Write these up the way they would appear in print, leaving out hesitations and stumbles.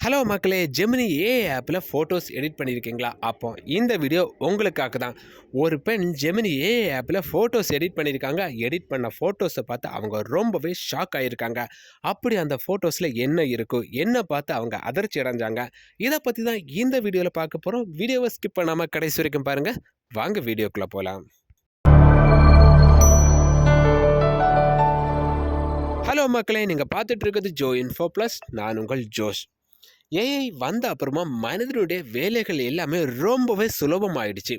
Hello மக்களே, Gemini AI ஆப்பில் photos edit பண்ணியிருக்கீங்களா? அப்போ இந்த வீடியோ உங்களுக்காக தான். ஒரு பெண் ஜெமினி ஏஐ ஆப்பில் ஃபோட்டோஸ் எடிட் பண்ணியிருக்காங்க. எடிட் பண்ண ஃபோட்டோஸை பார்த்து அவங்க ரொம்பவே ஷாக் ஆகியிருக்காங்க. அப்படி அந்த ஃபோட்டோஸில் என்ன இருக்கும், என்ன பார்த்து அவங்க அதிர்ச்சி அடைஞ்சாங்க, இதை பற்றி தான் இந்த வீடியோவில் பார்க்க போகிறோம். வீடியோவை ஸ்கிப் பண்ணாமல் கடைசி வரைக்கும் பாருங்கள். வாங்க வீடியோக்குள்ளே போகலாம். ஹலோ மக்களே, நீங்கள் பார்த்துட்டு இருக்கிறது ஜோ இன்ஃபோ ப்ளஸ். நான் உங்கள் ஜோஷ். ஏஐ வந்த அப்புறமா மனிதனுடைய வேலைகள் எல்லாமே ரொம்பவே சுலபமாயிடுச்சு.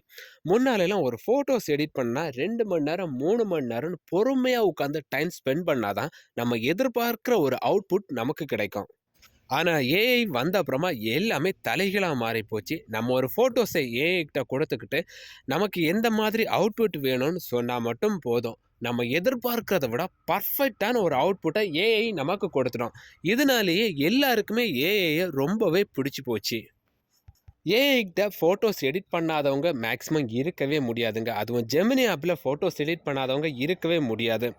முன்னாலெல்லாம் ஒரு ஃபோட்டோஸ் எடிட் பண்ணால் 2 மணி நேரம் 3 மணி நேரம்னு பொறுமையாக உட்காந்து டைம் ஸ்பெண்ட் பண்ணாதான் நம்ம எதிர்பார்க்குற ஒரு அவுட்புட் நமக்கு கிடைக்கும். ஆனால் ஏஐ வந்த அப்புறமா எல்லாமே தலைகீழாக மாறி போச்சு. நம்ம ஒரு ஃபோட்டோஸை ஏஐ கிட்ட கொடுத்துக்கிட்டு நமக்கு எந்த மாதிரி அவுட்புட் வேணும்னு சொன்னால் மட்டும் போதும். நம்ம எதிர்பார்க்கிறத விட பர்ஃபெக்டான ஒரு அவுட்புட்டை ஏஐ நமக்கு கொடுத்துடும். இதனாலேயே எல்லாருக்குமே ஏஐயை ரொம்பவே பிடிச்சி போச்சு. ஏஐ கிட்ட ஃபோட்டோஸ் எடிட் பண்ணாதவங்க மேக்ஸிமம் இருக்கவே முடியாதுங்க. அதுவும் ஜெமினி ஆப்பில் ஃபோட்டோஸ் எடிட் பண்ணாதவங்க இருக்கவே முடியாது.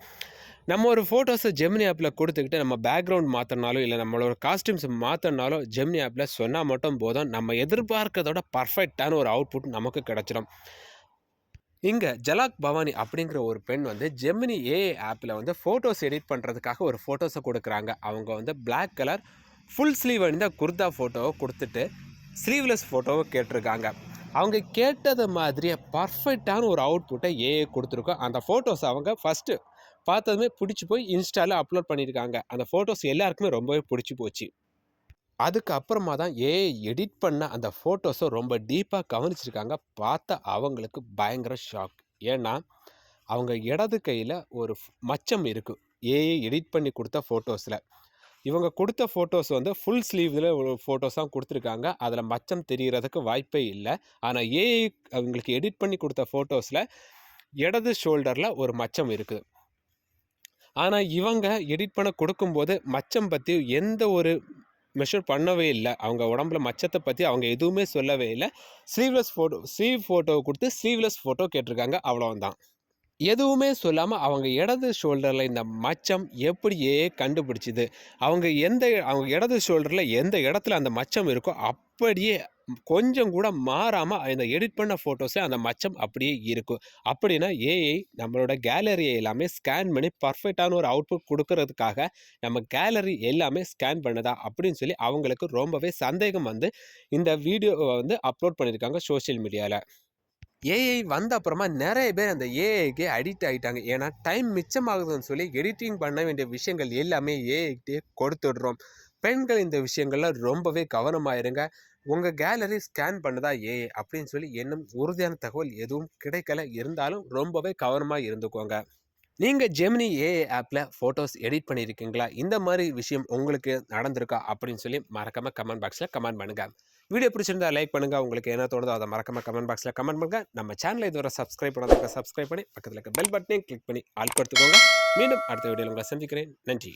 நம்ம ஒரு ஃபோட்டோஸை ஜெமினி ஆப்பில் கொடுத்துக்கிட்டு நம்ம பேக்ரவுண்ட் மாற்றினாலும் இல்லை நம்மளோட காஸ்டியூம்ஸ் மாற்றினாலும் ஜெமினி ஆப்பில் சொன்னால் மட்டும் போதும், நம்ம எதிர்பார்க்கறதோட பர்ஃபெக்டான ஒரு அவுட்புட் நமக்கு கிடச்சிடும். இங்கே ஜலாக் பவானி அப்படிங்கிற ஒரு பெண் ஜெமினி ஏஐ ஆப்பில் ஃபோட்டோஸ் எடிட் பண்ணுறதுக்காக ஒரு ஃபோட்டோஸை கொடுக்குறாங்க. அவங்க பிளாக் கலர் ஃபுல் ஸ்லீவ் அணிந்த குர்தா ஃபோட்டோவை கொடுத்துட்டு ஸ்லீவ்லெஸ் ஃபோட்டோவை கேட்டிருக்காங்க. அவங்க கேட்டது மாதிரியே பர்ஃபெக்டான ஒரு அவுட்புட்டை ஏஐ கொடுத்துருக்கோம். அந்த ஃபோட்டோஸ் அவங்க ஃபஸ்ட்டு பார்த்ததுமே பிடிச்சி போய் இன்ஸ்டாவில் அப்லோட் பண்ணியிருக்காங்க. அந்த ஃபோட்டோஸ் எல்லாருக்குமே ரொம்பவே பிடிச்சி போச்சு. அதுக்கப்புறமா தான் ஏஐ எடிட் பண்ண அந்த ஃபோட்டோஸை ரொம்ப டீப்பாக கவனிச்சிருக்காங்க. பார்த்த அவங்களுக்கு பயங்கர ஷாக். ஏன்னா அவங்க இடது கையில் ஒரு மச்சம் இருக்குது ஏஐ எடிட் பண்ணி கொடுத்த ஃபோட்டோஸில். இவங்க கொடுத்த ஃபோட்டோஸ் ஃபுல் ஸ்லீவில் ஒரு ஃபோட்டோஸ் தான் கொடுத்துருக்காங்க. அதில் மச்சம் தெரிகிறதுக்கு வாய்ப்பே இல்லை. ஆனால் ஏஐ அவங்களுக்கு எடிட் பண்ணி கொடுத்த ஃபோட்டோஸில் இடது ஷோல்டரில் ஒரு மச்சம் இருக்குது. ஆனால் இவங்க எடிட் பண்ண கொடுக்கும்போது மச்சம் பற்றி எந்த ஒரு மெஷர் பண்ணவே இல்லை. அவங்க உடம்புல மச்சத்தை பற்றி அவங்க எதுவுமே சொல்லவே இல்லை. ஸ்லீவ் ஃபோட்டோவை கொடுத்து ஸ்லீவ்லெஸ் ஃபோட்டோ கேட்டிருக்காங்க. அவ்வளோதான். எதுவுமே சொல்லாமல் அவங்க இடது ஷோல்டரில் இந்த மச்சம் எப்படியே கண்டுபிடிச்சிது. அவங்க இடது ஷோல்டரில் எந்த இடத்துல அந்த மச்சம் இருக்கோ அப்படியே கொஞ்சம் கூட மாறாமல் அந்த எடிட் பண்ண ஃபோட்டோஸில் அந்த மச்சம் அப்படியே இருக்கும். அப்படின்னா ஏஐ நம்மளோட கேலரியை எல்லாமே ஸ்கேன் பண்ணி பர்ஃபெக்டான ஒரு அவுட்புட் கொடுக்கறதுக்காக நம்ம கேலரி எல்லாமே ஸ்கேன் பண்ணுதா அப்படின்னு சொல்லி அவங்களுக்கு ரொம்பவே சந்தேகம் இந்த வீடியோவை அப்லோட் பண்ணியிருக்காங்க சோஷியல் மீடியாவில். ஏஐ வந்த அப்புறமா நிறைய பேர் அந்த ஏஐக்கே அடிக்ட் ஆகிட்டாங்க. ஏன்னா டைம் மிச்சமாகுதுன்னு சொல்லி எடிட்டிங் பண்ண வேண்டிய விஷயங்கள் எல்லாமே ஏஐக்கிட்டே கொடுத்துடுறோம். பெண்கள் இந்த விஷயங்கள்ல ரொம்பவே கவனமாயிருங்க. உங்கள் கேலரி ஸ்கேன் பண்ணுதா ஏஐ அப்படின்னு சொல்லி இன்னும் உறுதியான தகவல் எதுவும் கிடைக்கல. இருந்தாலும் ரொம்பவே கவனமாக இருந்துக்கோங்க. நீங்கள் ஜெமினி ஏஐ ஆப்பில் ஃபோட்டோஸ் எடிட் பண்ணியிருக்கீங்களா? இந்த மாதிரி விஷயம் உங்களுக்கு நடந்திருக்கா அப்படின்னு சொல்லி மறக்காமல் கமெண்ட் பாக்ஸில் கமெண்ட் பண்ணுங்கள். வீடியோ பிடிச்சிருந்தா லைக் பண்ணுங்கள். உங்களுக்கு என்ன தோணுதோ அதை மறக்காமல் கமெண்ட் பாக்ஸில் கமெண்ட் பண்ணுங்கள். நம்ம சேனலை இதுவரை சப்ஸ்கிரைப் பண்ணாதவங்க சப்ஸ்கிரைப் பண்ணி பக்கத்தில் இருக்க பெல் பட்டனையும் கிளிக் பண்ணி ஆல் கொடுத்துக்கோங்க. மீண்டும் அடுத்த வீடியோவில் உங்களை சந்திக்கிறேன். நன்றி.